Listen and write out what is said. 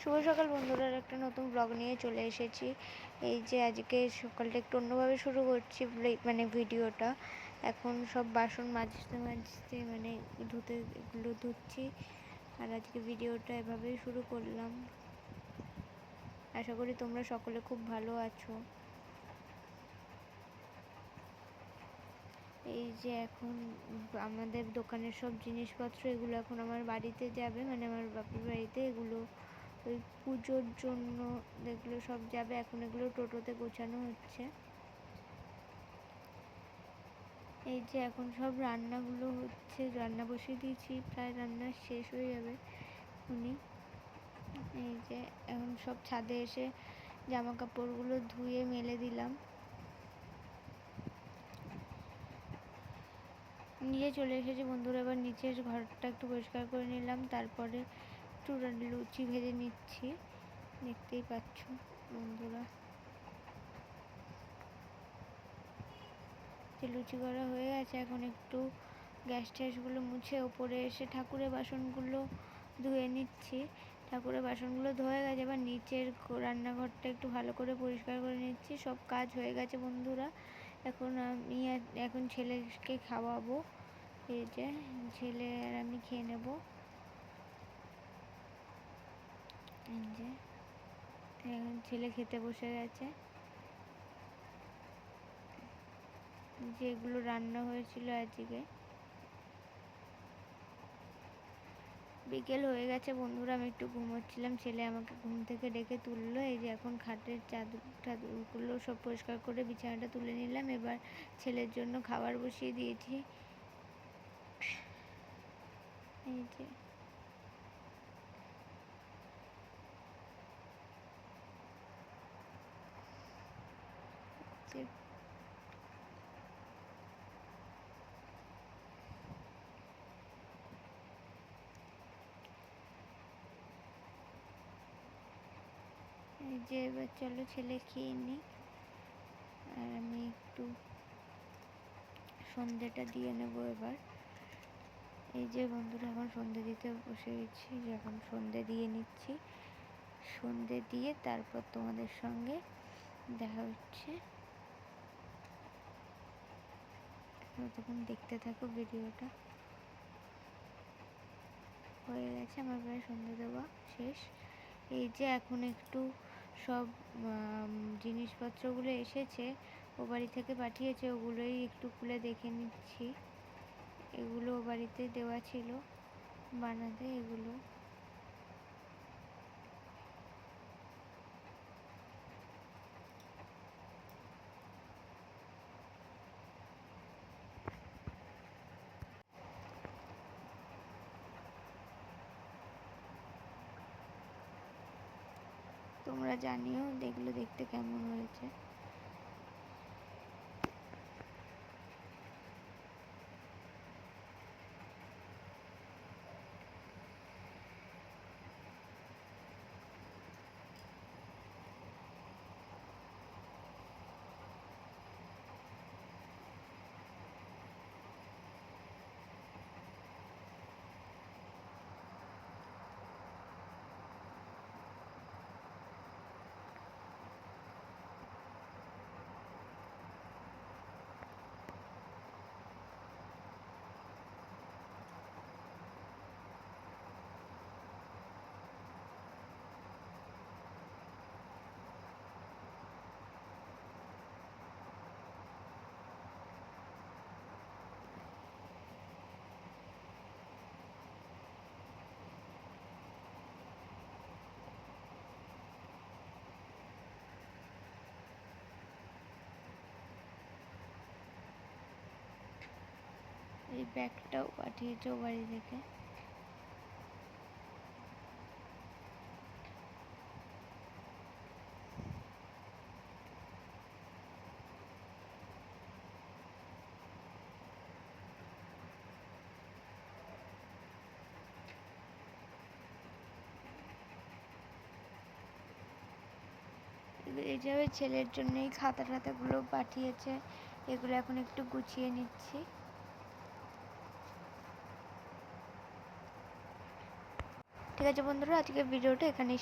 শুভ সকাল বন্ধুরা, একটা নতুন ব্লগ নিয়ে চলে এসেছি। এই যে আজকে সকালটা একটু অন্যভাবে শুরু করছি, মানে ভিডিওটা। এখন সব বাসন মাজতে মাজতে মানে এগুলো ধুচ্ছি। আর আজকে ভিডিওটা এভাবেই শুরু করলাম। আশা করি তোমরা সকলে খুব ভালো আছো। এই যে এখন আমাদের দোকানের সব জিনিসপত্র এগুলো এখন আমার বাড়িতে যাবে, মানে আমার বাপের বাড়িতে। এগুলো ওই পুজোর জন্য এগুলো সব যাবে। এখন এগুলো টোটোতে গোছানো হচ্ছে। এই যে এখন সব রান্নাগুলো হচ্ছে, রান্না বসিয়ে দিয়েছি, প্রায় রান্না শেষ হয়ে যাবে উনি। এই যে এখন সব ছাদে এসে জামা কাপড়গুলো ধুয়ে মেলে দিলাম। নিচে চলে এসেছি বন্ধুরা, এবার নিচের ঘরটা একটু পরিষ্কার করে নিলাম। তারপরে একটু লুচি ভেজে নিচ্ছি, দেখতেই পাচ্ছ বন্ধুরা। যে লুচি করা হয়ে গেছে, এখন একটু গ্যাস ট্যাসগুলো মুছে ওপরে এসে ঠাকুরের বাসনগুলো ধুয়ে নিচ্ছি। ঠাকুরের বাসনগুলো ধোয়া গেছে, এবার নিচের রান্নাঘরটা একটু ভালো করে পরিষ্কার করে নিচ্ছি। সব কাজ হয়ে গেছে বন্ধুরা। এখন আমি এখন ছেলেকে খাওয়াবো। এই যে ছেলে আর আমি খেয়ে নেব। এই যে এখন ছেলে খেতে বসে গেছে। যেগুলো রান্না হয়েছিল আজকে। বিকেল হয়ে গেছে বন্ধুরা, আমি একটু ঘুমোচ্ছিলাম, ছেলে আমাকে ঘুম থেকে ডেকে তুললো। এই যে এখন খাটের চাদরগুলো সব পরিষ্কার করে বিছানাটা তুলে নিলাম। এবার ছেলের জন্য খাবার বসিয়ে দিয়েছি। এই যে এই যে এবার চলো ছেলে খেয়ে নিই, আর আমি একটু সন্ধেটা দিয়ে নেব এবার। এই যে বন্ধুরা এখন সন্ধে দিতে বসে গেছি, এখন সন্ধে দিয়ে নিচ্ছি। সন্ধে দিয়ে তারপর তোমাদের সঙ্গে দেখা হচ্ছে। তখন দেখতে থাকো ভিডিওটা। হয়ে গেছে আমার প্রায় সন্ধে দেওয়া শেষ। এই যে এখন একটু সব জিনিসপত্রগুলো এসেছে, ও বাড়ি থেকে পাঠিয়েছে, ওগুলোই একটু খুলে দেখে নিচ্ছি। এগুলো ও বাড়িতে দেওয়া ছিল বানাতে। এগুলো তোমরা জানিও এগুলো দেখতে কেমন হয়েছে। এই ব্যাগটাও পাঠিয়েছে ও বাড়ি থেকে। এই যে ছেলের জন্য এই খাতা টাতাগুলো পাঠিয়েছে, এগুলো এখন একটু গুছিয়ে নিচ্ছি। ঠিক আছে বন্ধুরা, আজকের ভিডিওটা এখানেই